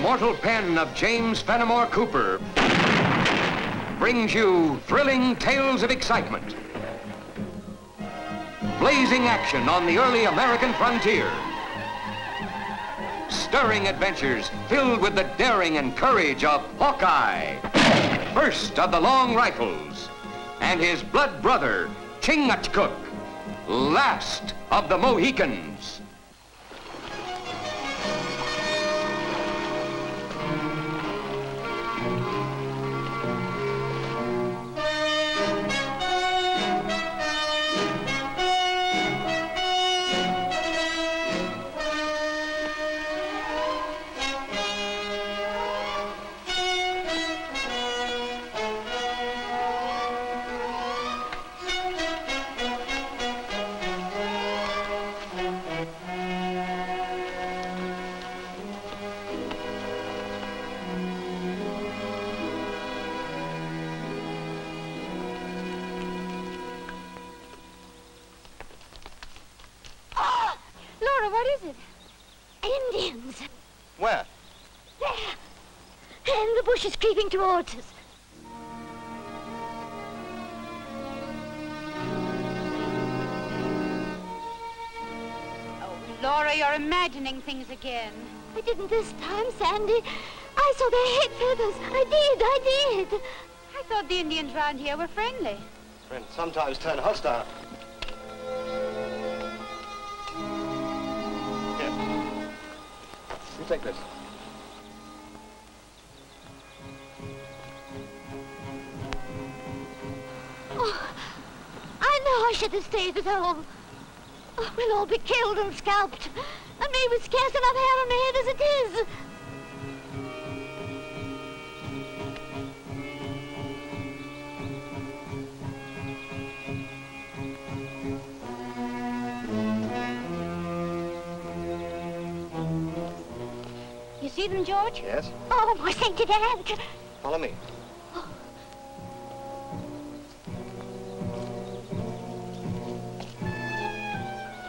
immortal pen of James Fenimore Cooper brings you thrilling tales of excitement, blazing action on the early American frontier, stirring adventures filled with the daring and courage of Hawkeye, first of the long rifles, and his blood brother, Chingachgook, last of the Mohicans. What is it? Indians. Where? There. And the bush is creeping towards us. Oh, Laura, you're imagining things again. I didn't this time, Sandy. I saw their head feathers. I did. I thought the Indians round here were friendly. Friends sometimes turn hostile. Take this. Oh, I know I should have stayed at home. Oh, we'll all be killed and scalped. And me with scarce enough hair on my head as it is. See them, George? Yes. Oh, my sainted aunt. Follow me. Oh.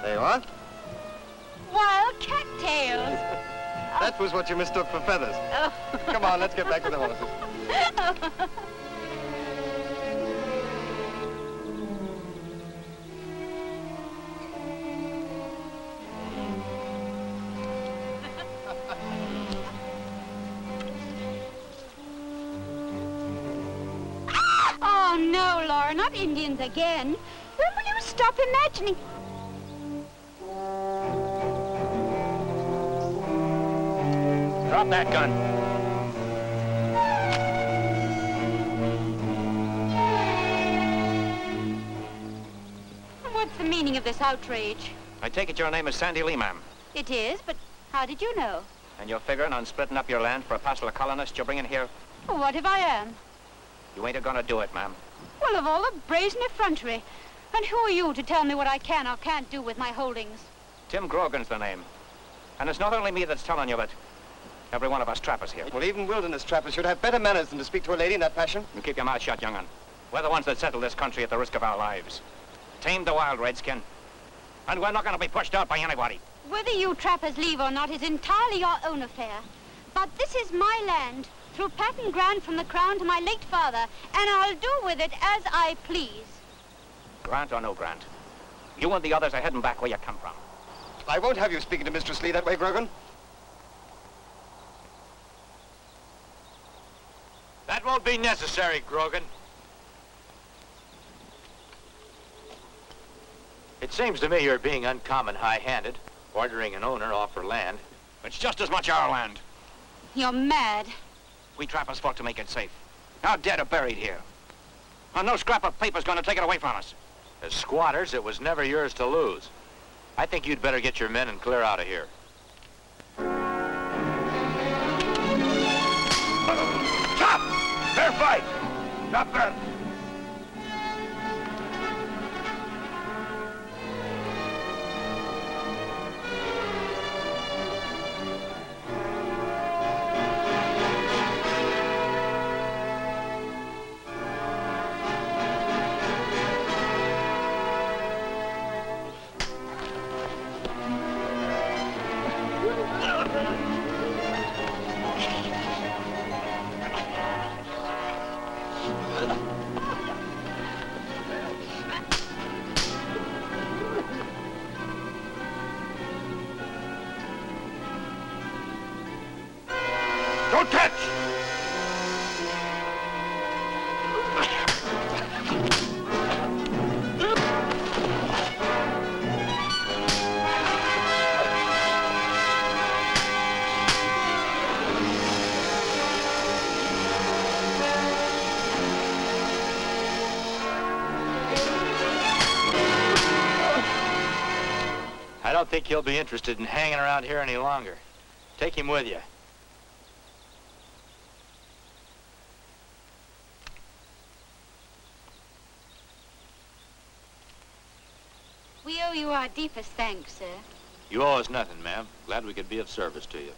There you are. Wild cattails. That was what you mistook for feathers. Oh. Come on, let's get back to the horses. Oh, no, Laura, not Indians again. When will you stop imagining? Drop that gun. What's the meaning of this outrage? I take it your name is Sandy Lee, ma'am. It is, but how did you know? And you're figuring on splitting up your land for a parcel of colonists you're bringing here? Well, what if I am? You ain't gonna do it, ma'am. Well, of all the brazen effrontery. And who are you to tell me what I can or can't do with my holdings? Tim Grogan's the name. And it's not only me that's telling you, but every one of us trappers here. Well, even wilderness trappers should have better manners than to speak to a lady in that fashion. You keep your mouth shut, young'un. We're the ones that settle this country at the risk of our lives. Tamed the wild, Redskin. And we're not gonna be pushed out by anybody. Whether you trappers leave or not is entirely your own affair. But this is my land, through patent grant from the Crown to my late father, and I'll do with it as I please. Grant or no grant, you and the others are heading back where you come from. I won't have you speaking to Mistress Lee that way, Grogan. That won't be necessary, Grogan. It seems to me you're being uncommon high-handed, ordering an owner off her land. It's just as much our land. You're mad. We trappers fought to make it safe. Our dead are buried here. And no scrap of paper's gonna take it away from us. As squatters, it was never yours to lose. I think you'd better get your men and clear out of here. Stop! Fair fight! Stop that! don't think he'll be interested in hanging around here any longer. Take him with you. We owe you our deepest thanks, sir. You owe us nothing, ma'am. Glad we could be of service to you.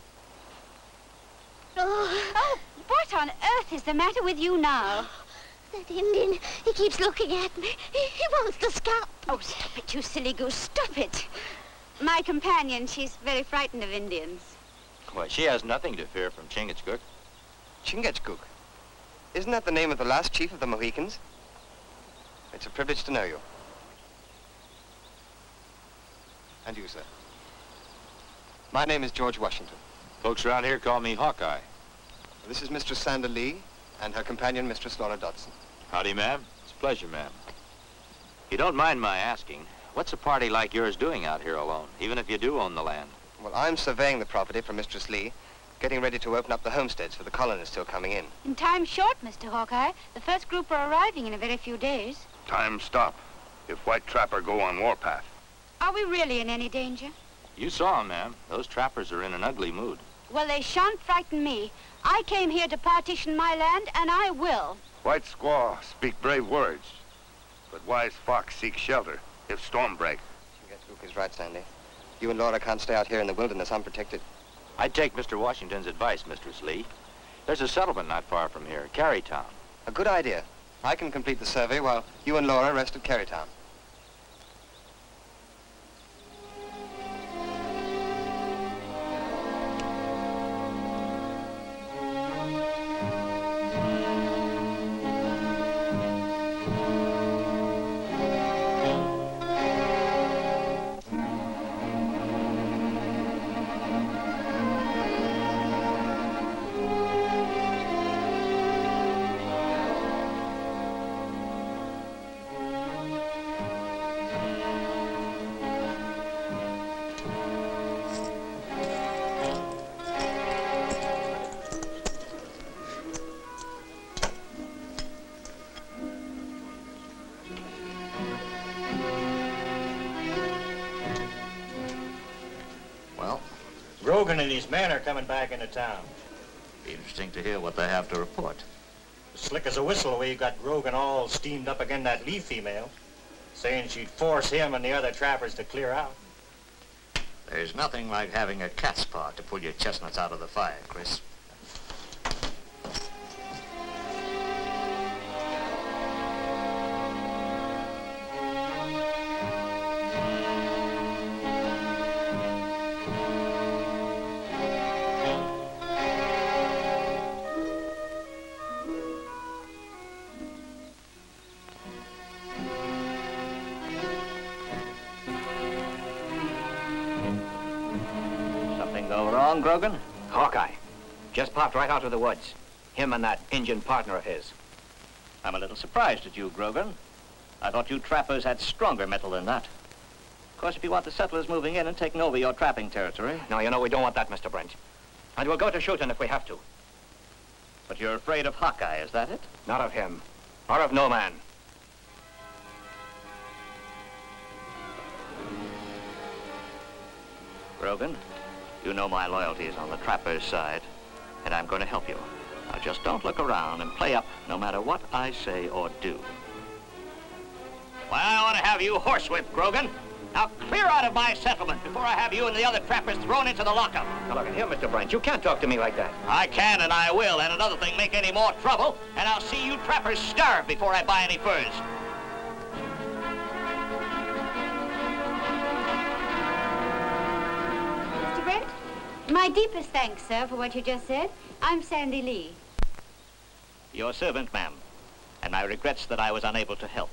Oh, what on earth is the matter with you now? That Indian, he keeps looking at me. He wants to scalp. Oh, stop it, you silly goose. Stop it. My companion, she's very frightened of Indians. Why, she has nothing to fear from Chingachgook. Chingachgook? Isn't that the name of the last chief of the Mohicans? It's a privilege to know you. And you, sir. My name is George Washington. Folks around here call me Hawkeye. This is Mistress Sander Lee and her companion, Mistress Laura Dodson. Howdy, ma'am. It's a pleasure, ma'am. You don't mind my asking, what's a party like yours doing out here alone, even if you do own the land? Well, I'm surveying the property for Mistress Lee, getting ready to open up the homesteads for the colonists still coming in. In time short, Mr. Hawkeye. The first group are arriving in a very few days. Time stop. If white trapper go on warpath. Are we really in any danger? You saw 'em, ma'am. Those trappers are in an ugly mood. Well, they shan't frighten me. I came here to partition my land, and I will. White squaw speak brave words, but wise fox seek shelter if storm break. Chingachgook is right, Sandy. You and Laura can't stay out here in the wilderness unprotected. I'd take Mr. Washington's advice, Mistress Lee. There's a settlement not far from here, Carytown. A good idea. I can complete the survey while you and Laura rest at Carytown. Grogan and his men are coming back into town. Be interesting to hear what they have to report. Slick as a whistle, we got Grogan all steamed up again that Lee female, saying she'd force him and the other trappers to clear out. There's nothing like having a cat's paw to pull your chestnuts out of the fire, Chris. Grogan? Hawkeye. Just popped right out of the woods. Him and that Indian partner of his. I'm a little surprised at you, Grogan. I thought you trappers had stronger metal than that. Of course, if you want the settlers moving in and taking over your trapping territory... No, you know, we don't want that, Mr. Brent. And we'll go to shooting if we have to. But you're afraid of Hawkeye, is that it? Not of him. Or of no man. Grogan, you know my loyalty is on the trapper's side, and I'm going to help you. Now just don't look around and play up no matter what I say or do. Well, I want to have you horsewhipped, Grogan. Now clear out of my settlement before I have you and the other trappers thrown into the lockup. Now look at here, Mr. Brent. You can't talk to me like that. I can and I will, and another thing, make any more trouble, and I'll see you trappers starve before I buy any furs. My deepest thanks, sir, for what you just said. I'm Sandy Lee. Your servant, ma'am. And my regrets that I was unable to help.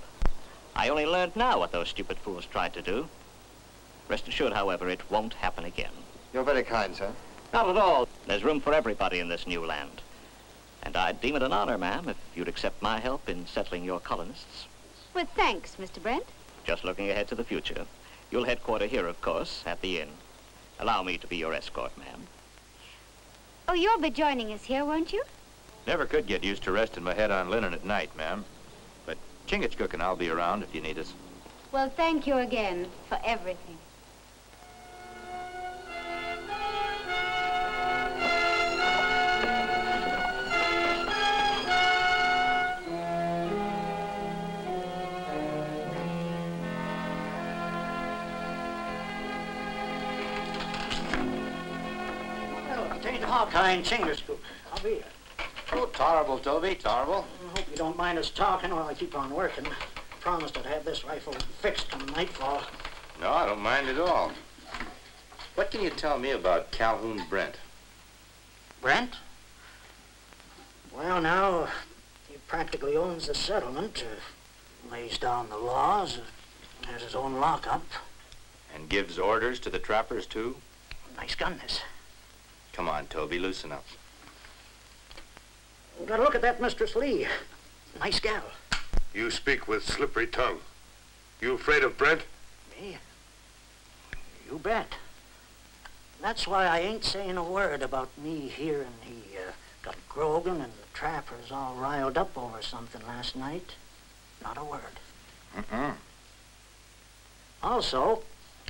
I only learned now what those stupid fools tried to do. Rest assured, however, it won't happen again. You're very kind, sir. Not at all. There's room for everybody in this new land. And I'd deem it an honor, ma'am, if you'd accept my help in settling your colonists. With thanks, Mr. Brent. Just looking ahead to the future. You'll headquarter here, of course, at the inn. Allow me to be your escort, ma'am. Oh, you'll be joining us here, won't you? Never could get used to resting my head on linen at night, ma'am. But Chingachgook and I'll be around if you need us. Well, thank you again for everything. Meet Hawkeye and Chingachgook. I'll be here. Oh, tolerable, Toby, tolerable. I hope you don't mind us talking while I keep on working. Promised I'd have this rifle fixed come nightfall. No, I don't mind at all. What can you tell me about Calhoun Brent? Brent? Well, now, he practically owns the settlement, lays down the laws, has his own lockup. And gives orders to the trappers, too? Nice gun, this. Come on, Toby, loosen up. You gotta look at that Mistress Lee. Nice gal. You speak with slippery tongue. You afraid of Brent? Me? You bet. That's why I ain't saying a word about me hearing he got Grogan and the trappers all riled up over something last night. Not a word. Also,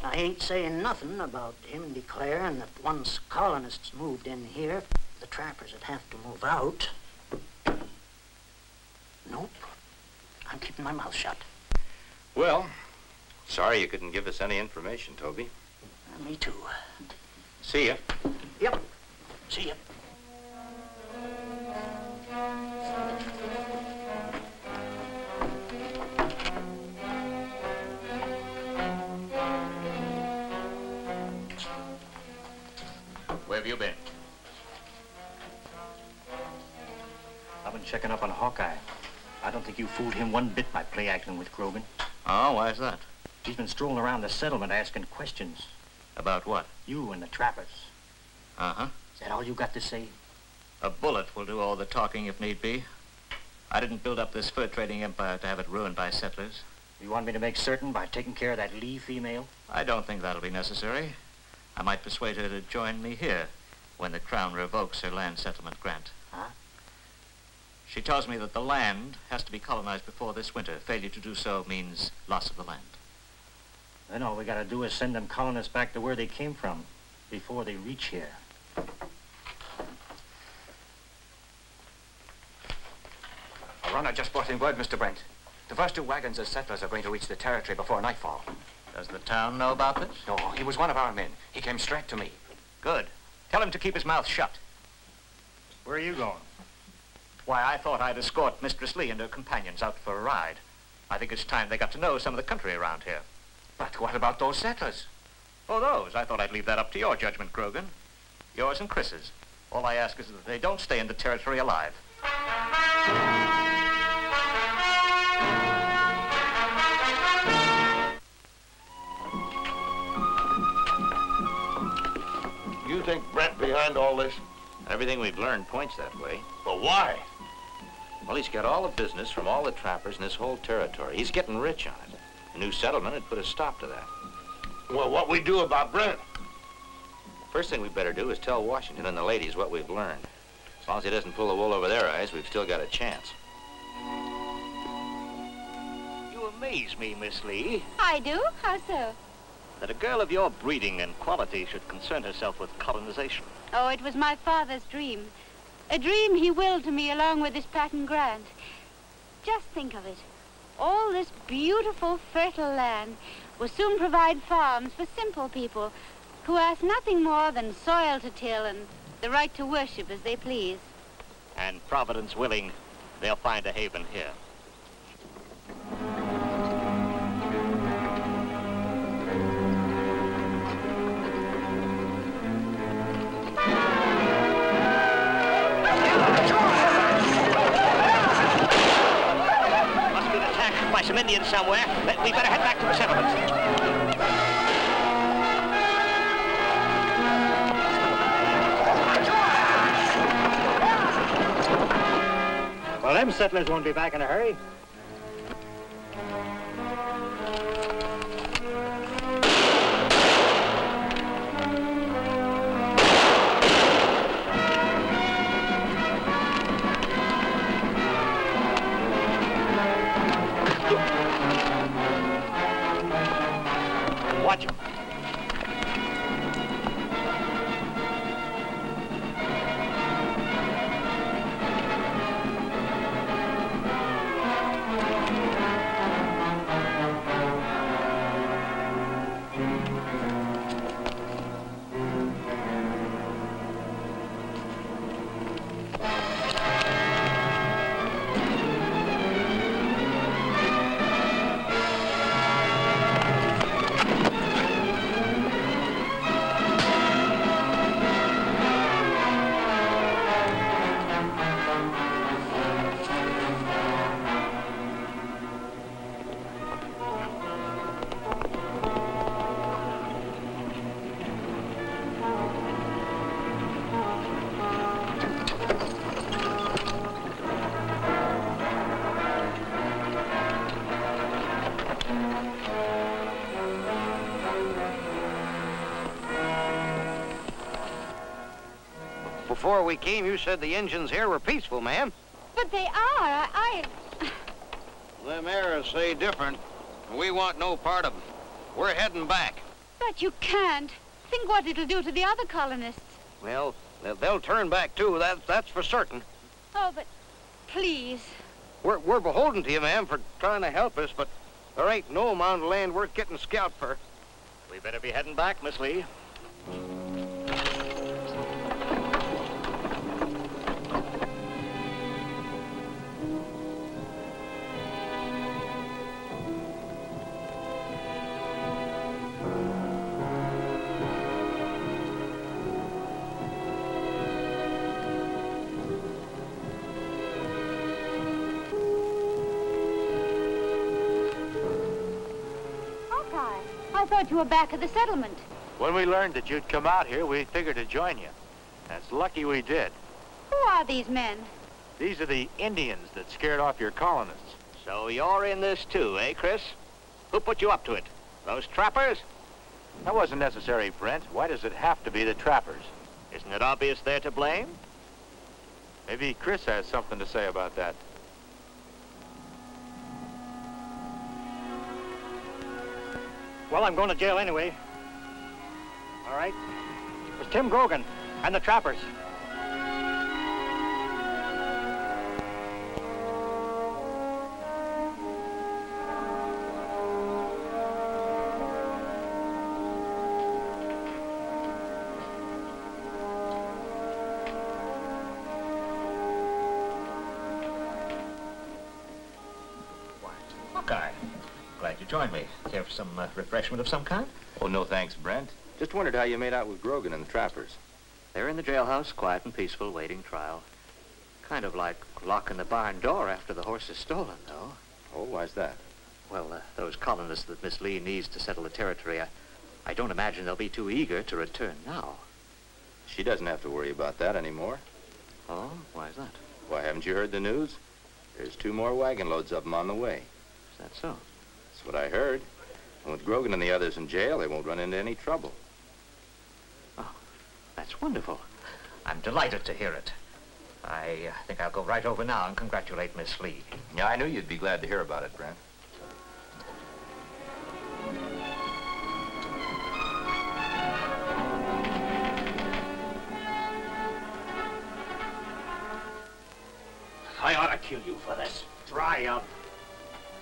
I ain't saying nothing about him declaring that once colonists moved in here, the trappers would have to move out. Nope. I'm keeping my mouth shut. Well, sorry you couldn't give us any information, Toby. Me too. See ya. Yep. See ya. Where have you been? I've been checking up on Hawkeye. I don't think you fooled him one bit by play acting with Grogan. Oh, why is that? He's been strolling around the settlement asking questions. About what? You and the trappers. Uh-huh. Is that all you got to say? A bullet will do all the talking if need be. I didn't build up this fur trading empire to have it ruined by settlers. You want me to make certain by taking care of that Lee female? I don't think that'll be necessary. I might persuade her to join me here when the Crown revokes her land settlement grant. Huh? She tells me that the land has to be colonized before this winter. Failure to do so means loss of the land. Then all we gotta do is send them colonists back to where they came from before they reach here. A runner just brought in word, Mr. Brent. The first 2 wagons of settlers are going to reach the territory before nightfall. Does the town know about this? No, he was one of our men. He came straight to me. Good. Tell him to keep his mouth shut. Where are you going? Why, I thought I'd escort Mistress Lee and her companions out for a ride. I think it's time they got to know some of the country around here. But what about those settlers? Oh, those? I thought I'd leave that up to your judgment, Grogan. Yours and Chris's. All I ask is that they don't stay in the territory alive. You think Brent behind all this? Everything we've learned points that way. But why? Well, he's got all the business from all the trappers in this whole territory. He's getting rich on it. A new settlement would put a stop to that. Well, what we do about Brent? First thing we better do is tell Washington and the ladies what we've learned. As long as he doesn't pull the wool over their eyes, we've still got a chance. You amaze me, Miss Lee. I do? How so? That a girl of your breeding and quality should concern herself with colonization. Oh, it was my father's dream. A dream he willed to me along with his patent grant. Just think of it. All this beautiful, fertile land will soon provide farms for simple people who ask nothing more than soil to till and the right to worship as they please. And Providence willing, they'll find a haven here. Must be an attack by some Indians somewhere. We better head back to the settlement. Well, them settlers won't be back in a hurry. Watch him. Before we came, you said the Indians here were peaceful, ma'am. But they are. Them arrows say different. We want no part of them. We're heading back. But you can't. Think what it'll do to the other colonists. Well, they'll turn back, too. That's for certain. Oh, but please. We're beholden to you, ma'am, for trying to help us, but there ain't no amount of land worth getting scalped for. We better be heading back, Miss Lee. I thought you were back at the settlement. When we learned that you'd come out here, we figured to join you. That's lucky we did. Who are these men? These are the Indians that scared off your colonists. So you're in this too, eh, Chris? Who put you up to it? Those trappers? That wasn't necessary, Brent. Why does it have to be the trappers? Isn't it obvious they're to blame? Maybe Chris has something to say about that. Well, I'm going to jail anyway. All right. It was Tim Grogan and the trappers. Hawkeye, glad you joined me. Care for some refreshment of some kind? Oh, no thanks, Brent. Just wondered how you made out with Grogan and the trappers. They're in the jailhouse, quiet and peaceful, waiting trial. Kind of like locking the barn door after the horse is stolen, though. Oh, why's that? Well, those colonists that Miss Lee needs to settle the territory, I don't imagine they'll be too eager to return now. She doesn't have to worry about that anymore. Oh, why's that? Why, haven't you heard the news? There's 2 more wagon loads of them on the way. Is that so? That's what I heard. And with Grogan and the others in jail, they won't run into any trouble. Oh, that's wonderful. I'm delighted to hear it. I think I'll go right over now and congratulate Miss Lee. Yeah, I knew you'd be glad to hear about it, Brent. I ought to kill you for this. Dry up.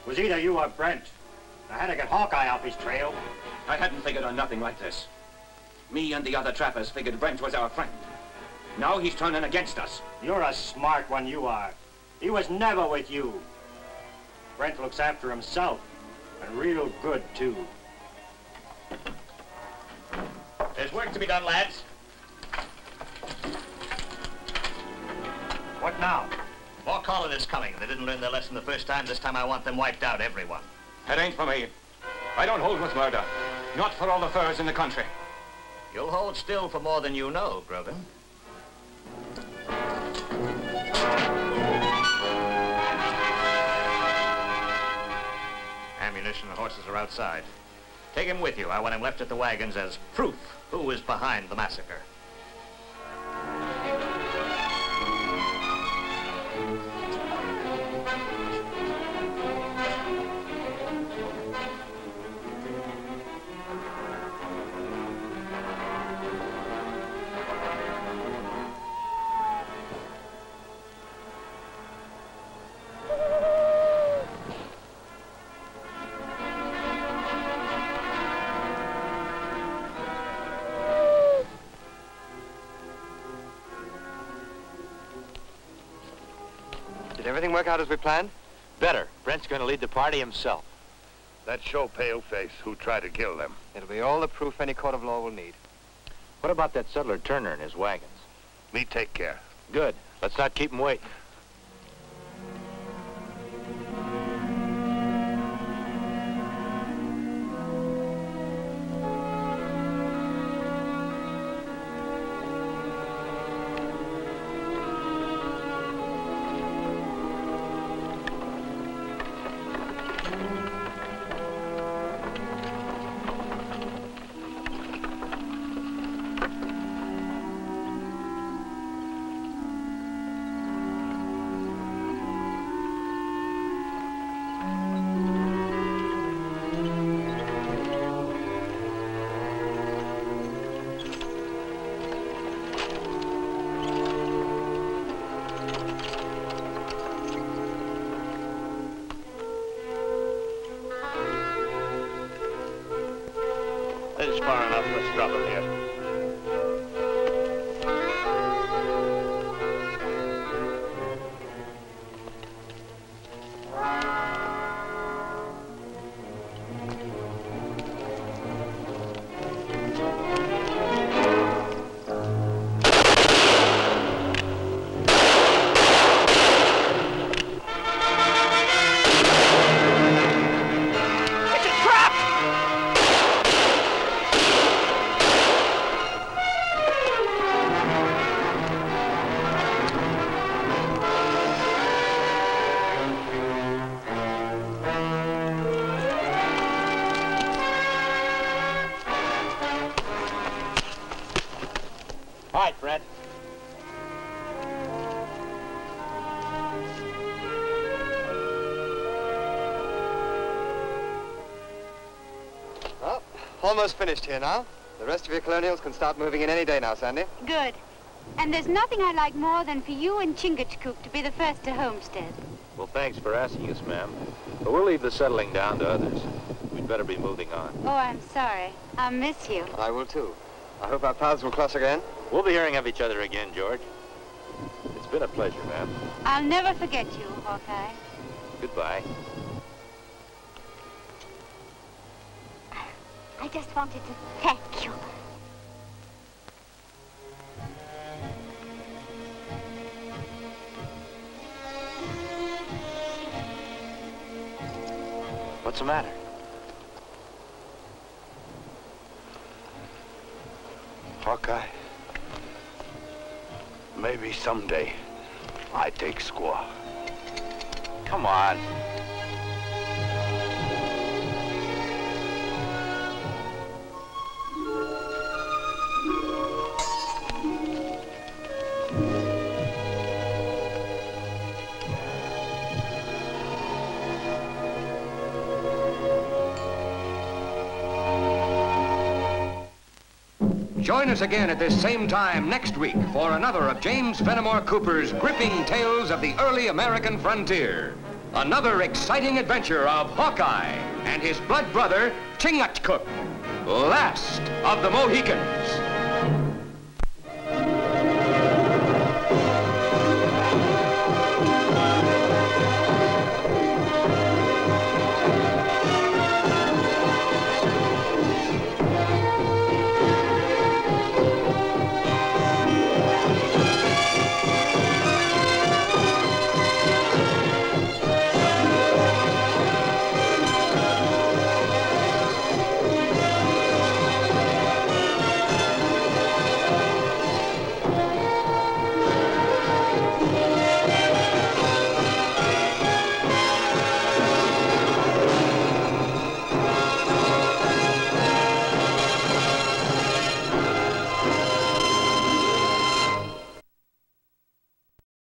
It was either you or Brent. I had to get Hawkeye off his trail. I hadn't figured on nothing like this. Me and the other trappers figured Brent was our friend. Now he's turning against us. You're a smart one, you are. He was never with you. Brent looks after himself, and real good, too. There's work to be done, lads. What now? More colonists coming. They didn't learn their lesson the first time. This time I want them wiped out, everyone. That ain't for me. I don't hold with murder. Not for all the furs in the country. You'll hold still for more than you know, Grogan. Ammunition and horses are outside. Take him with you. I want him left at the wagons as proof who is behind the massacre. Did everything work out as we planned? Better. Brent's going to lead the party himself. Let's show Paleface who tried to kill them. It'll be all the proof any court of law will need. What about that settler Turner and his wagons? Me take care. Good. Let's not keep him waiting. This is far enough. Let's drop him here. Almost finished here now. The rest of your colonials can start moving in any day now, Sandy. Good. And there's nothing I'd like more than for you and Chingachgook to be the first to homestead. Well, thanks for asking us, ma'am. But we'll leave the settling down to others. We'd better be moving on. Oh, I'm sorry. I'll miss you. I will, too. I hope our paths will cross again. We'll be hearing of each other again, George. It's been a pleasure, ma'am. I'll never forget you, Hawkeye. Goodbye. I just wanted to thank you. What's the matter? Hawkeye, maybe someday I take squaw. Come on. Join us again at this same time next week for another of James Fenimore Cooper's gripping tales of the early American frontier. Another exciting adventure of Hawkeye and his blood brother, Chingachgook, last of the Mohicans.